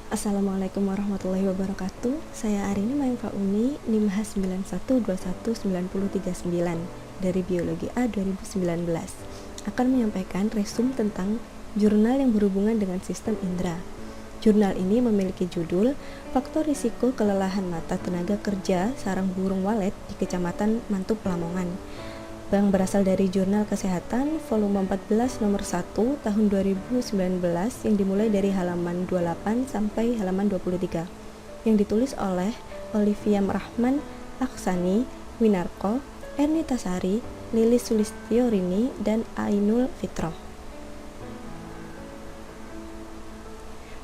Assalamualaikum warahmatullahi wabarakatuh. Saya Arini Mayungfa Uni, NIM H91219039 dari Biologi A 2019 akan menyampaikan resum tentang jurnal yang berhubungan dengan sistem indera. Jurnal ini memiliki judul Faktor Risiko Kelelahan Mata Tenaga Kerja Sarang Burung Walet di Kecamatan Mantup Lamongan, yang berasal dari Jurnal Kesehatan volume 14 nomor 1 tahun 2019 yang dimulai dari halaman 28 sampai halaman 23, yang ditulis oleh Olivia Rahman Aksani, Winarko, Erni Tasari, Lilis Sulistiorini, dan Ainul Fitroh.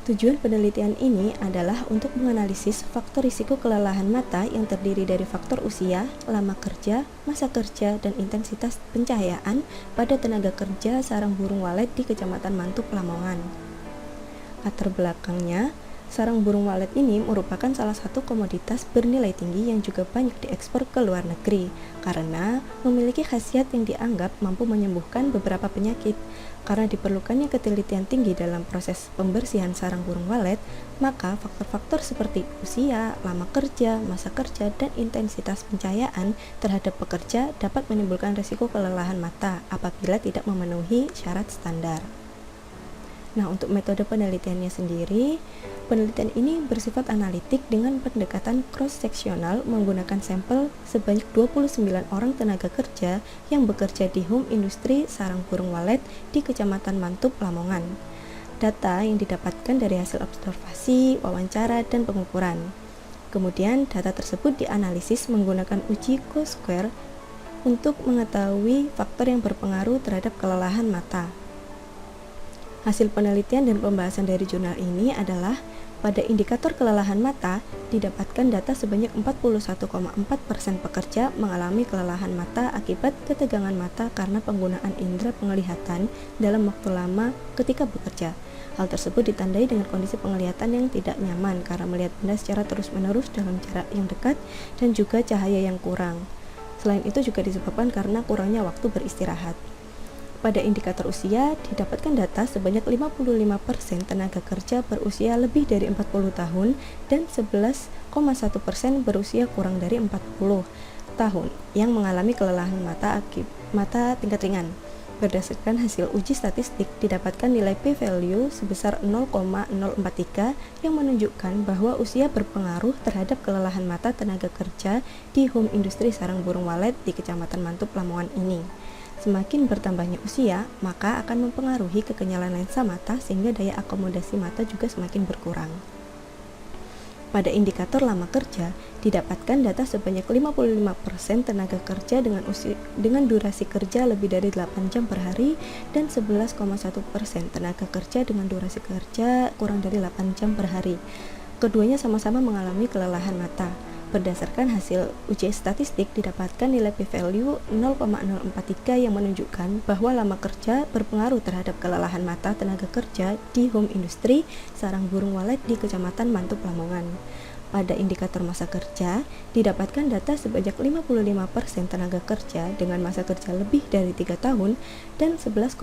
Tujuan penelitian ini adalah untuk menganalisis faktor risiko kelelahan mata yang terdiri dari faktor usia, lama kerja, masa kerja, dan intensitas pencahayaan pada tenaga kerja sarang burung walet di Kecamatan Mantup Lamongan. Latar belakangnya, sarang burung walet ini merupakan salah satu komoditas bernilai tinggi yang juga banyak diekspor ke luar negeri karena memiliki khasiat yang dianggap mampu menyembuhkan beberapa penyakit. Karena diperlukannya ketelitian tinggi dalam proses pembersihan sarang burung walet, maka faktor-faktor seperti usia, lama kerja, masa kerja, dan intensitas pencahayaan terhadap pekerja dapat menimbulkan risiko kelelahan mata apabila tidak memenuhi syarat standar. Nah, untuk metode penelitiannya sendiri, penelitian ini bersifat analitik dengan pendekatan cross-seksional menggunakan sampel sebanyak 29 orang tenaga kerja yang bekerja di home industri sarang burung walet di Kecamatan Mantup, Lamongan. Data yang didapatkan dari hasil observasi, wawancara, dan pengukuran. Kemudian, data tersebut dianalisis menggunakan uji Q-square untuk mengetahui faktor yang berpengaruh terhadap kelelahan mata. Hasil penelitian dan pembahasan dari jurnal ini adalah pada indikator kelelahan mata didapatkan data sebanyak 41,4% pekerja mengalami kelelahan mata akibat ketegangan mata karena penggunaan indera penglihatan dalam waktu lama ketika bekerja. Hal tersebut ditandai dengan kondisi penglihatan yang tidak nyaman karena melihat benda secara terus-menerus dalam jarak yang dekat dan juga cahaya yang kurang. Selain itu juga disebabkan karena kurangnya waktu beristirahat. Pada indikator usia, didapatkan data sebanyak 55% tenaga kerja berusia lebih dari 40 tahun dan 11,1% berusia kurang dari 40 tahun yang mengalami kelelahan mata tingkat ringan. Berdasarkan hasil uji statistik, didapatkan nilai p-value sebesar 0,043 yang menunjukkan bahwa usia berpengaruh terhadap kelelahan mata tenaga kerja di home industri sarang burung walet di Kecamatan Mantup Lamongan ini. Semakin bertambahnya usia, maka akan mempengaruhi kekenyalan lensa mata sehingga daya akomodasi mata juga semakin berkurang. Pada indikator lama kerja, didapatkan data sebanyak 55% tenaga kerja dengan durasi kerja lebih dari 8 jam per hari dan 11,1% tenaga kerja dengan durasi kerja kurang dari 8 jam per hari. Keduanya sama-sama mengalami kelelahan mata. Berdasarkan hasil uji statistik, didapatkan nilai p-value 0,043 yang menunjukkan bahwa lama kerja berpengaruh terhadap kelelahan mata tenaga kerja di home industri sarang burung walet di Kecamatan Mantup Lamongan. Pada indikator masa kerja, didapatkan data sebanyak 55% tenaga kerja dengan masa kerja lebih dari 3 tahun dan 11,1%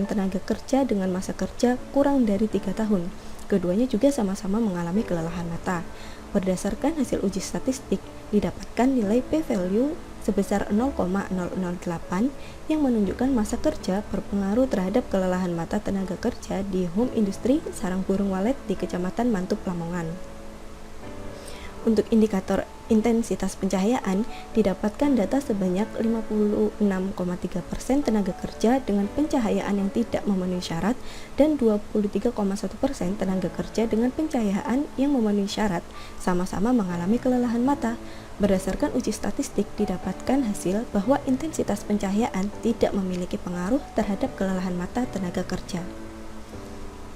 tenaga kerja dengan masa kerja kurang dari 3 tahun. Keduanya juga sama-sama mengalami kelelahan mata. Berdasarkan hasil uji statistik, didapatkan nilai p-value sebesar 0,008 yang menunjukkan masa kerja berpengaruh terhadap kelelahan mata tenaga kerja di home industri sarang burung walet di Kecamatan Mantup Lamongan. Untuk indikator intensitas pencahayaan, didapatkan data sebanyak 56,3% tenaga kerja dengan pencahayaan yang tidak memenuhi syarat dan 23,1% tenaga kerja dengan pencahayaan yang memenuhi syarat, sama-sama mengalami kelelahan mata. Berdasarkan uji statistik, didapatkan hasil bahwa intensitas pencahayaan tidak memiliki pengaruh terhadap kelelahan mata tenaga kerja.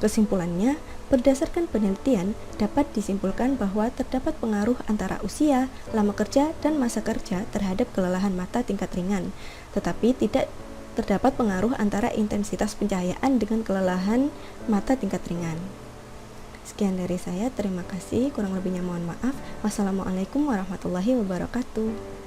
Kesimpulannya, berdasarkan penelitian, dapat disimpulkan bahwa terdapat pengaruh antara usia, lama kerja, dan masa kerja terhadap kelelahan mata tingkat ringan, tetapi tidak terdapat pengaruh antara intensitas pencahayaan dengan kelelahan mata tingkat ringan. Sekian dari saya, terima kasih, kurang lebihnya mohon maaf. Wassalamualaikum warahmatullahi wabarakatuh.